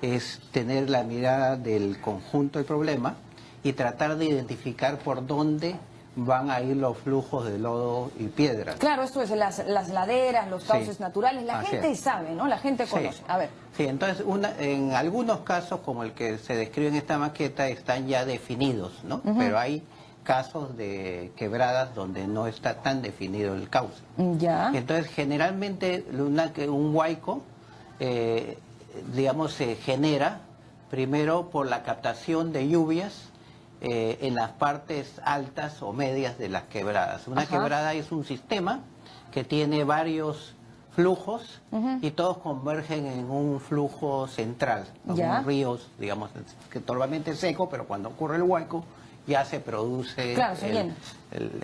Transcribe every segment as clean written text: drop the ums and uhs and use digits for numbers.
es tener la mirada del conjunto del problema y tratar de identificar por dónde van a ir los flujos de lodo y piedras. Claro, esto es las laderas, los cauces Sí. naturales, la Así gente es. sabe, ¿no? La gente conoce. Sí. A ver. Sí, entonces en algunos casos, como el que se describe en esta maqueta, están ya definidos, ¿no? Pero hay casos de quebradas donde no está tan definido el cauce. Ya. Entonces, generalmente un huaico, digamos, se genera primero por la captación de lluvias en las partes altas o medias de las quebradas. Una quebrada es un sistema que tiene varios flujos y todos convergen en un flujo central, Ya. como ríos, digamos, que normalmente es seco, pero cuando ocurre el huaico ya se produce Claro, se llena.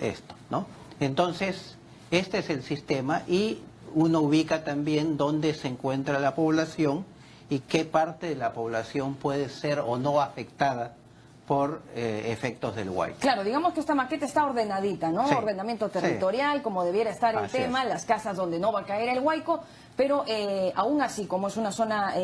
esto, ¿no? Entonces, este es el sistema y uno ubica también dónde se encuentra la población y qué parte de la población puede ser o no afectada por efectos del huaico. Claro, digamos que esta maqueta está ordenadita, ¿no? Sí, Ordenamiento sí. territorial, como debiera estar el Así tema, es. las casas donde no va a caer el huaico, pero aún así, como es una zona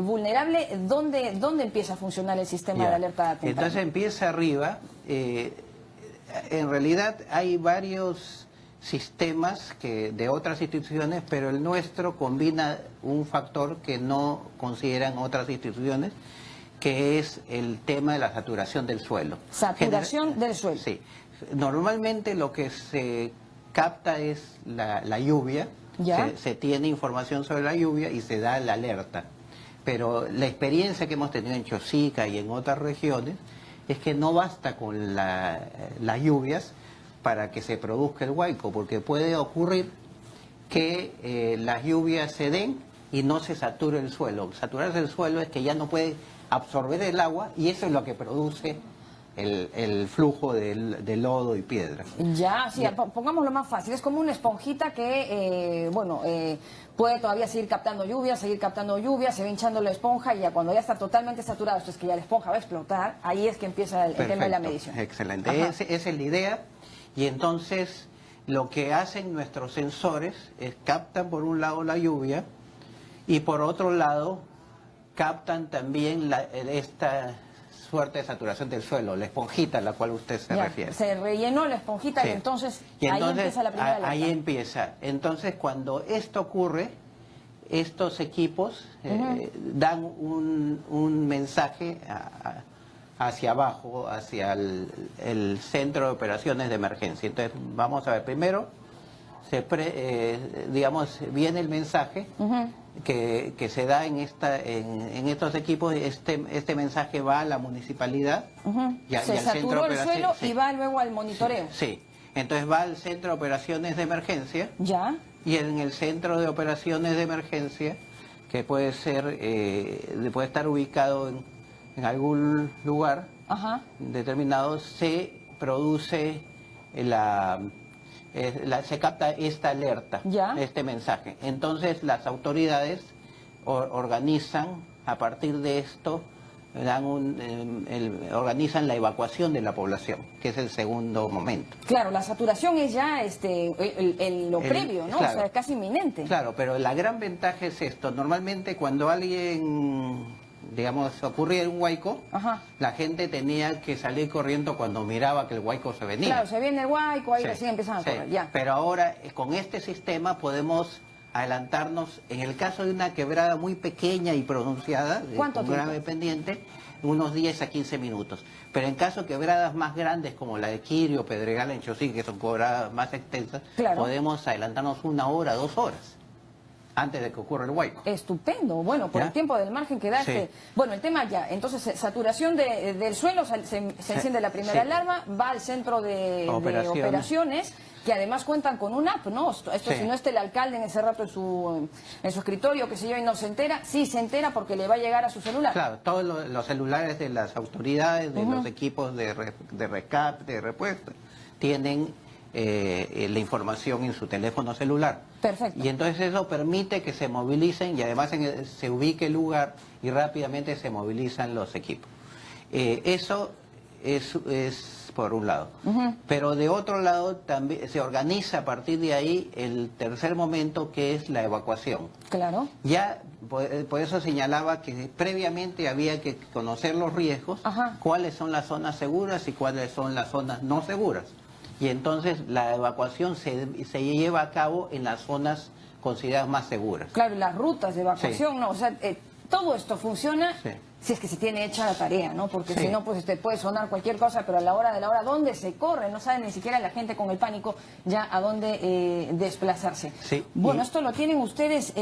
vulnerable, ¿dónde empieza a funcionar el sistema Ya. de alerta temprana? Entonces empieza arriba. En realidad hay varios sistemas de otras instituciones, pero el nuestro combina un factor que no consideran otras instituciones, que es el tema de la saturación del suelo. Saturación del suelo. Sí. Normalmente lo que se capta es la lluvia, ¿Ya? se tiene información sobre la lluvia y se da la alerta. Pero la experiencia que hemos tenido en Chosica y en otras regiones es que no basta con las lluvias para que se produzca el huaico, porque puede ocurrir que las lluvias se den y no se sature el suelo. Saturarse el suelo es que ya no puede absorber el agua y eso es lo que produce el flujo de lodo y piedra. Ya, sí, pongámoslo más fácil. Es como una esponjita que, puede todavía seguir captando lluvia, se va hinchando la esponja y ya cuando ya está totalmente saturado, esto es que ya la esponja va a explotar, ahí es que empieza el tema de la medición. Excelente, Ajá. esa es la idea. Y entonces lo que hacen nuestros sensores es captan por un lado la lluvia y por otro lado captan también esta suerte de saturación del suelo, la esponjita a la cual usted se refiere. Se rellenó la esponjita Sí. y entonces Y ahí empieza la primera alerta. Ahí empieza. Entonces, cuando esto ocurre, estos equipos dan un mensaje hacia abajo, hacia el centro de operaciones de emergencia. Entonces, vamos a ver, primero, digamos, viene el mensaje que se da en estos equipos. Este mensaje va a la municipalidad y Se al centro saturó de el operaciones. suelo Sí. y va luego al monitoreo. Sí, entonces va al centro de operaciones de emergencia Ya. y en el centro de operaciones de emergencia, que puede estar ubicado en algún lugar determinado, se produce se capta esta alerta, Ya. este mensaje. Entonces las autoridades organizan a partir de esto, organizan la evacuación de la población, que es el segundo momento. Claro, la saturación es ya lo previo, ¿no? Claro. O sea, es casi inminente. Claro, pero la gran ventaja es esto. Normalmente cuando alguien, digamos, ocurría un huaico, la gente tenía que salir corriendo cuando miraba que el huaico se venía. Claro, se viene el huaico, ahí Sí, recién empiezan a sí. correr, ya. Pero ahora, con este sistema podemos adelantarnos, en el caso de una quebrada muy pequeña y pronunciada, ¿Cuánto con tiempo? grave pendiente, unos 10 a 15 minutos. Pero en caso de quebradas más grandes como la de Quirio, Pedregal, en Chosica, que son quebradas más extensas, Claro. podemos adelantarnos 1 hora, 2 horas antes de que ocurra el huaico. Estupendo, bueno, por ¿Ya? el tiempo del margen que da Sí. Bueno, el tema ya, entonces saturación del suelo, se enciende la primera Sí. alarma, va al centro de operaciones, que además cuentan con una app, ¿no? Esto Sí. si no esté el alcalde en ese rato en su escritorio, qué sé yo, y no se entera, sí se entera porque le va a llegar a su celular. Claro, todos los celulares de las autoridades, de los equipos de rescate, de repuesto, tienen la información en su teléfono celular. Perfecto. Y entonces eso permite que se movilicen y además se ubique el lugar y rápidamente se movilizan los equipos. Eso es por un lado. Pero de otro lado también se organiza a partir de ahí el tercer momento, que es la evacuación. Claro. Ya por eso señalaba que previamente había que conocer los riesgos, cuáles son las zonas seguras y cuáles son las zonas no seguras. Y entonces la evacuación se lleva a cabo en las zonas consideradas más seguras. Claro, y las rutas de evacuación, Sí. ¿no? O sea, todo esto funciona Sí. si es que se tiene hecha la tarea, ¿no? Porque Sí. si no, pues puede sonar cualquier cosa, pero a la hora de la hora, ¿dónde se corre? No sabe ni siquiera la gente con el pánico ya a dónde desplazarse. Sí. Bueno, Y... esto lo tienen ustedes,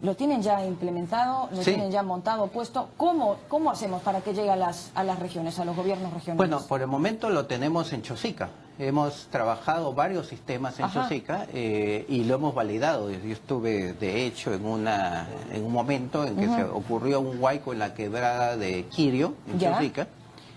lo tienen ya implementado, lo Sí. tienen ya montado, puesto. ¿Cómo hacemos para que llegue a las regiones, a los gobiernos regionales? Bueno, por el momento lo tenemos en Chosica. Hemos trabajado varios sistemas en Chosica y lo hemos validado. Yo estuve, de hecho, en un momento en que se ocurrió un huaico en la quebrada de Quirio, en Chosica,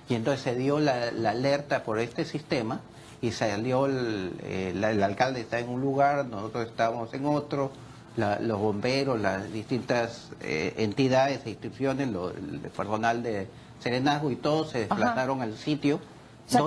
y entonces se dio la alerta por este sistema y salió el alcalde está en un lugar, nosotros estábamos en otro, los bomberos, las distintas entidades e instituciones, el personal de Serenazgo y todos se desplazaron al sitio. Se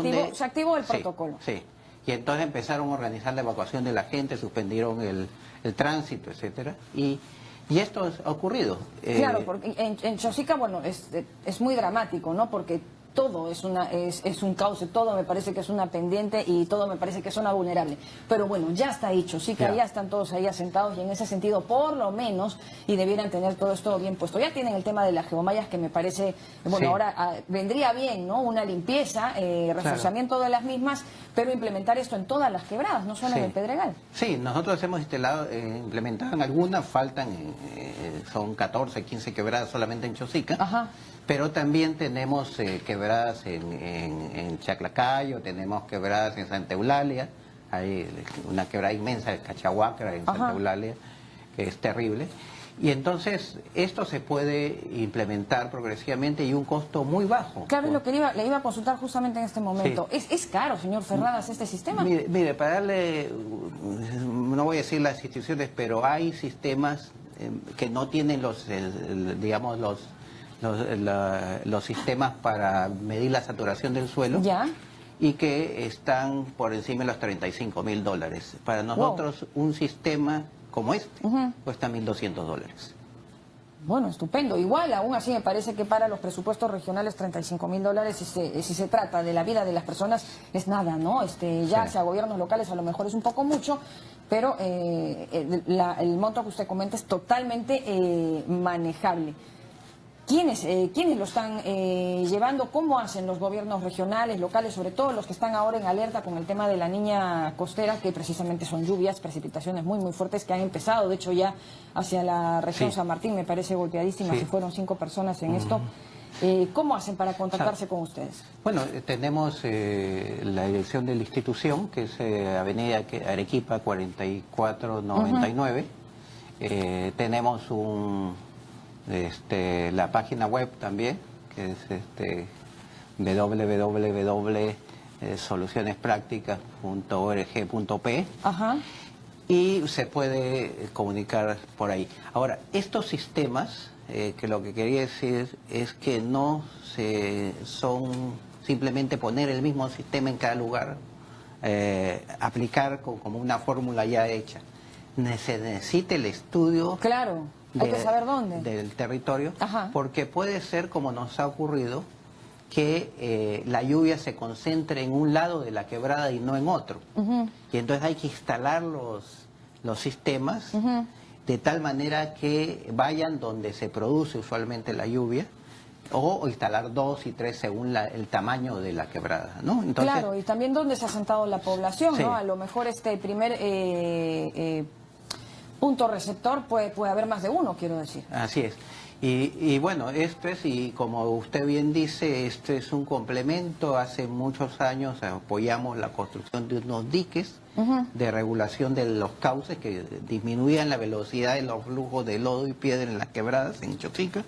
activó el protocolo. Sí, y entonces empezaron a organizar la evacuación de la gente, suspendieron el tránsito, etcétera, y esto ha ocurrido. Claro, porque en Chosica, bueno, es muy dramático, ¿no? Porque todo es un cauce, todo me parece que es una pendiente y todo me parece que es zona vulnerable. Pero bueno, ya está ahí Chosica, ya están todos ahí asentados y en ese sentido, por lo menos, y debieran tener todo esto bien puesto. Ya tienen el tema de las geomallas que me parece, bueno, ahora vendría bien, ¿no? Una limpieza, reforzamiento de las mismas, pero implementar esto en todas las quebradas, no solo en el Pedregal. Sí, nosotros hemos implementado en algunas, faltan, son 14, 15 quebradas solamente en Chosica. Pero también tenemos quebradas en Chaclacayo, tenemos quebradas en Santa Eulalia, hay una quebrada inmensa de Cachahuacra en Santa Eulalia, que es terrible. Y entonces esto se puede implementar progresivamente y un costo muy bajo. Claro, es lo que le iba a consultar justamente en este momento. Sí. ¿Es caro, señor Ferradas, este sistema? Mire, para darle, no voy a decir las instituciones, pero hay sistemas que no tienen digamos, los sistemas para medir la saturación del suelo y que están por encima de los $35.000. Para nosotros un sistema como este cuesta $1.200. Bueno, estupendo. Igual, aún así me parece que para los presupuestos regionales $35.000, si se trata de la vida de las personas, es nada, ¿no? Ya hacia gobiernos locales a lo mejor es un poco mucho, pero el monto que usted comenta es totalmente manejable. ¿Quiénes lo están llevando? ¿Cómo hacen los gobiernos regionales, locales, sobre todo los que están ahora en alerta con el tema de la niña costera, que precisamente son lluvias, precipitaciones muy, muy fuertes que han empezado, de hecho ya hacia la región San Martín, me parece golpeadísima, se fueron 5 personas en esto. ¿Cómo hacen para contactarse con ustedes? Bueno, tenemos la dirección de la institución, que es Avenida Arequipa 4499. Tenemos la página web también, que es www.solucionespracticas.org.p y se puede comunicar por ahí. Ahora, estos sistemas, que lo que quería decir es que no son simplemente poner el mismo sistema en cada lugar, aplicar como una fórmula ya hecha. Se necesita el estudio. Claro. Hay que saber dónde. Del territorio, porque puede ser, como nos ha ocurrido, que la lluvia se concentre en un lado de la quebrada y no en otro. Y entonces hay que instalar los sistemas de tal manera que vayan donde se produce usualmente la lluvia, o instalar 2 y 3 según el tamaño de la quebrada, ¿no? Entonces, claro, y también dónde se ha asentado la población, ¿no? A lo mejor primer punto receptor puede haber más de uno, quiero decir. Así es. Y bueno, esto es, y como usted bien dice, esto es un complemento. Hace muchos años apoyamos la construcción de unos diques de regulación de los cauces que disminuían la velocidad de los flujos de lodo y piedra en las quebradas en Chosica.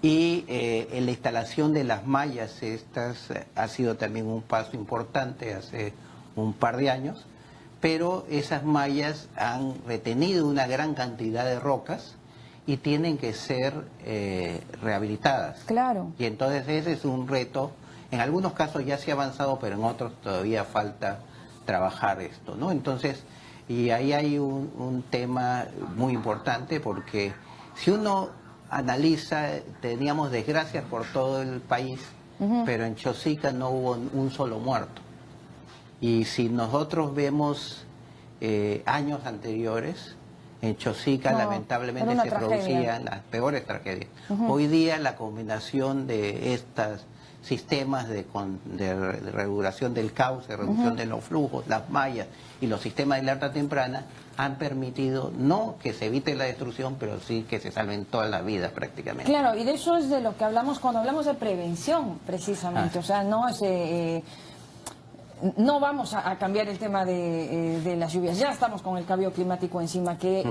Y en la instalación de las mallas, estas ha sido también un paso importante hace un par de años. Pero esas mallas han retenido una gran cantidad de rocas y tienen que ser rehabilitadas. Claro. Y entonces ese es un reto En algunos casos ya se ha avanzado, pero en otros todavía falta trabajar esto, ¿no? Entonces, y ahí hay un tema muy importante, porque si uno analiza, teníamos desgracias por todo el país, pero en Chosica no hubo un solo muerto. Y si nosotros vemos años anteriores, en Chosica lamentablemente se producían las peores tragedias. Hoy día la combinación de estos sistemas de regulación del cauce, reducción de los flujos, las mallas y los sistemas de alerta temprana han permitido no que se evite la destrucción, pero sí que se salven todas las vidas prácticamente. Claro, y de eso es de lo que hablamos cuando hablamos de prevención, precisamente. O sea, no es... no vamos a cambiar el tema de las lluvias. Ya estamos con el cambio climático encima que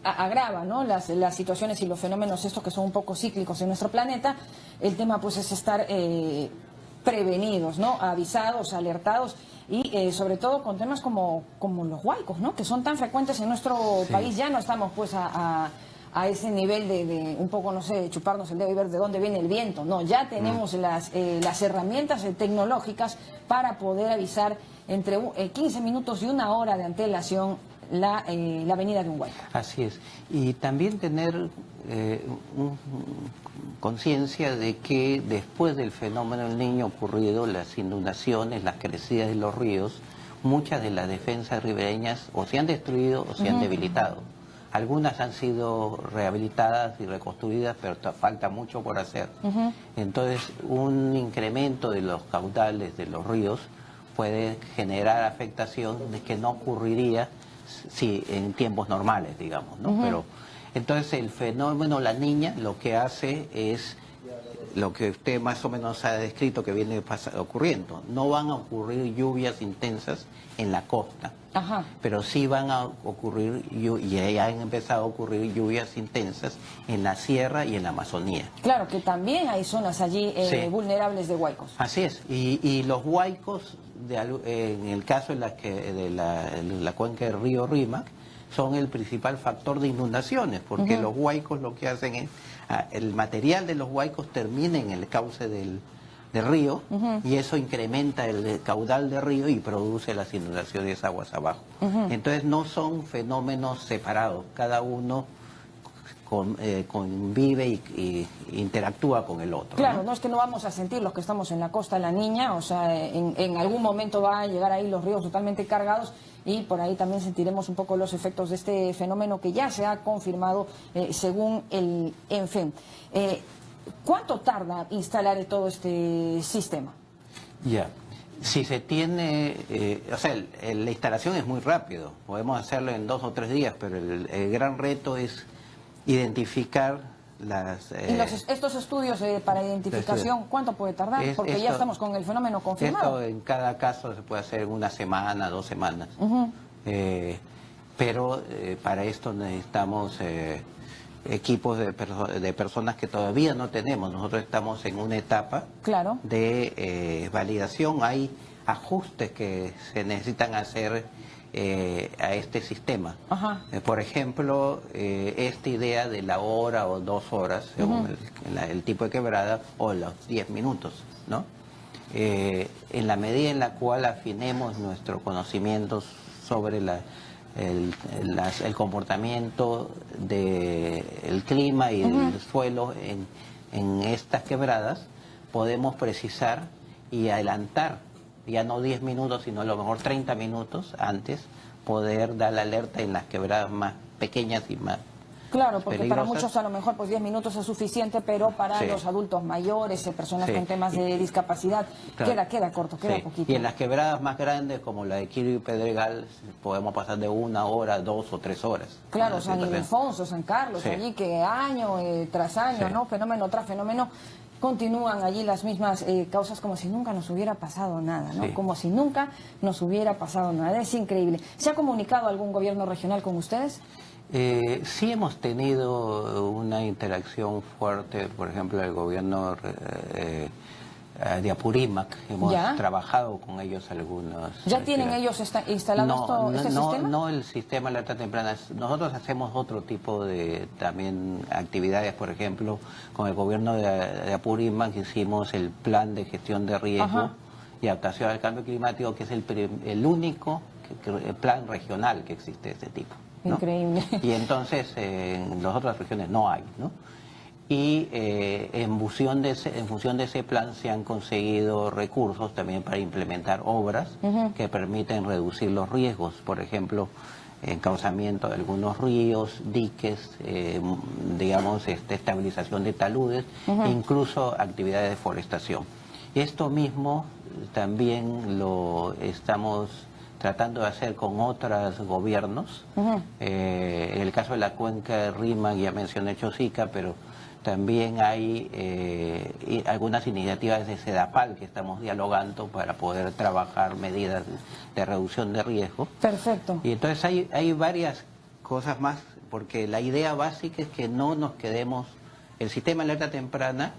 agrava, ¿no?, las situaciones y los fenómenos estos que son un poco cíclicos en nuestro planeta. El tema pues es estar prevenidos, ¿no?, avisados, alertados y sobre todo con temas como los huaicos, ¿no?, que son tan frecuentes en nuestro país. Ya no estamos pues a ese nivel de un poco, no sé, chuparnos el dedo y ver de dónde viene el viento. No, ya tenemos las herramientas tecnológicas para poder avisar entre 15 minutos y una hora de antelación la venida de un huaico. Así es. Y también tener conciencia de que después del fenómeno del Niño ocurrido, las inundaciones, las crecidas de los ríos, muchas de las defensas ribereñas o se han destruido o se han debilitado. Algunas han sido rehabilitadas y reconstruidas, pero falta mucho por hacer. Entonces, un incremento de los caudales de los ríos puede generar afectación de que no ocurriría si en tiempos normales, digamos, ¿no? Pero entonces el fenómeno La Niña lo que hace es lo que usted más o menos ha descrito que viene ocurriendo. No van a ocurrir lluvias intensas en la costa, pero sí van a ocurrir, y ya han empezado a ocurrir lluvias intensas en la sierra y en la Amazonía. Claro, que también hay zonas allí vulnerables de huaicos. Así es, y los huaicos, en el caso de la cuenca del río Rímac, son el principal factor de inundaciones, porque los huaicos lo que hacen es, el material de los huaicos termina en el cauce del río, y eso incrementa el caudal del río y produce las inundaciones aguas abajo. Entonces no son fenómenos separados, cada uno convive y interactúa con el otro. Claro, ¿no? Es que no vamos a sentir los que estamos en la costa de La Niña, o sea, en algún momento va a llegar ahí los ríos totalmente cargados y por ahí también sentiremos un poco los efectos de este fenómeno que ya se ha confirmado según el ENFEM. ¿Cuánto tarda instalar todo este sistema? Ya, si se tiene, o sea, la instalación es muy rápido, podemos hacerlo en 2 o 3 días, pero el gran reto es identificar las... ¿Y estos estudios para identificación, cuánto puede tardar? Porque ya estamos con el fenómeno confirmado. Esto en cada caso se puede hacer en 1 semana, 2 semanas. Pero para esto necesitamos equipos de personas que todavía no tenemos. Nosotros estamos en una etapa de validación. Hay ajustes que se necesitan hacer a este sistema. Por ejemplo, esta idea de la hora o 2 horas, según el tipo de quebrada, o los 10 minutos, ¿no? En la medida en la cual afinemos nuestros conocimientos sobre el comportamiento del clima y del suelo en estas quebradas, podemos precisar y adelantar, ya no 10 minutos, sino a lo mejor 30 minutos antes, poder dar la alerta en las quebradas más pequeñas y más Claro, porque peligrosas. Para muchos a lo mejor pues 10 minutos es suficiente, pero para los adultos mayores, personas con temas de discapacidad, queda corto, queda poquito. Y en las quebradas más grandes, como la de Quiro y Pedregal, podemos pasar de 1 hora, 2 o 3 horas. Claro, San Ildefonso, San Carlos, allí que año tras año, ¿no? Fenómeno tras fenómeno, continúan allí las mismas causas como si nunca nos hubiera pasado nada, ¿no? Como si nunca nos hubiera pasado nada. Es increíble. ¿Se ha comunicado algún gobierno regional con ustedes? Sí hemos tenido una interacción fuerte, por ejemplo, el gobierno de Apurímac. Hemos ¿Ya? trabajado con ellos algunos. ¿Ya tienen ellos instalado este sistema? No el sistema de alerta temprana. Nosotros hacemos otro tipo de también actividades, por ejemplo, con el gobierno de Apurímac hicimos el plan de gestión de riesgo. Ajá. Y adaptación al cambio climático, que es el único plan regional que existe de este tipo, ¿no? Increíble. Y entonces en las otras regiones no hay, ¿no? Y en función de ese plan se han conseguido recursos también para implementar obras que permiten reducir los riesgos, por ejemplo, encauzamiento de algunos ríos, diques, digamos, estabilización de taludes, incluso actividades de deforestación. Esto mismo también lo estamos tratando de hacer con otros gobiernos. En el caso de la cuenca de Rímac, ya mencioné Chosica, pero también hay algunas iniciativas de SEDAPAL que estamos dialogando para poder trabajar medidas de reducción de riesgo. Perfecto. Y entonces hay varias cosas más, porque la idea básica es que no nos quedemos... El sistema de alerta temprana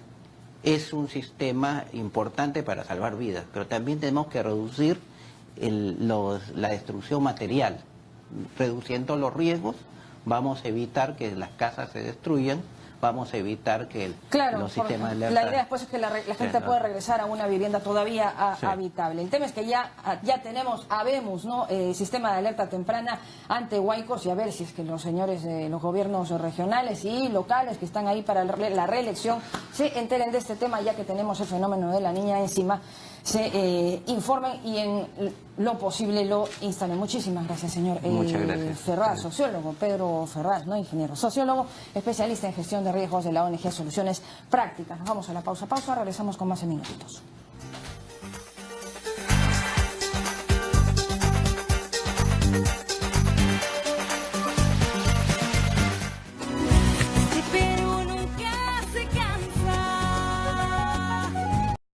es un sistema importante para salvar vidas, pero también tenemos que reducir la destrucción material. Reduciendo los riesgos, vamos a evitar que las casas se destruyan, vamos a evitar que los sistemas de alerta... La idea después es que la gente pueda regresar a una vivienda todavía habitable. El tema es que ya habemos, ¿no? Sistema de alerta temprana ante Huaycos, y a ver si es que los señores de los gobiernos regionales y locales que están ahí para la reelección se enteren de este tema, ya que tenemos el fenómeno de la niña encima, se informen y en lo posible lo instalen. Muchísimas gracias, señor. Muchas gracias. Ferraz, sociólogo, Pedro Ferraz, no ingeniero, sociólogo, especialista en gestión de riesgos de la ONG Soluciones Prácticas. Nos vamos a la pausa, regresamos con más en minutitos.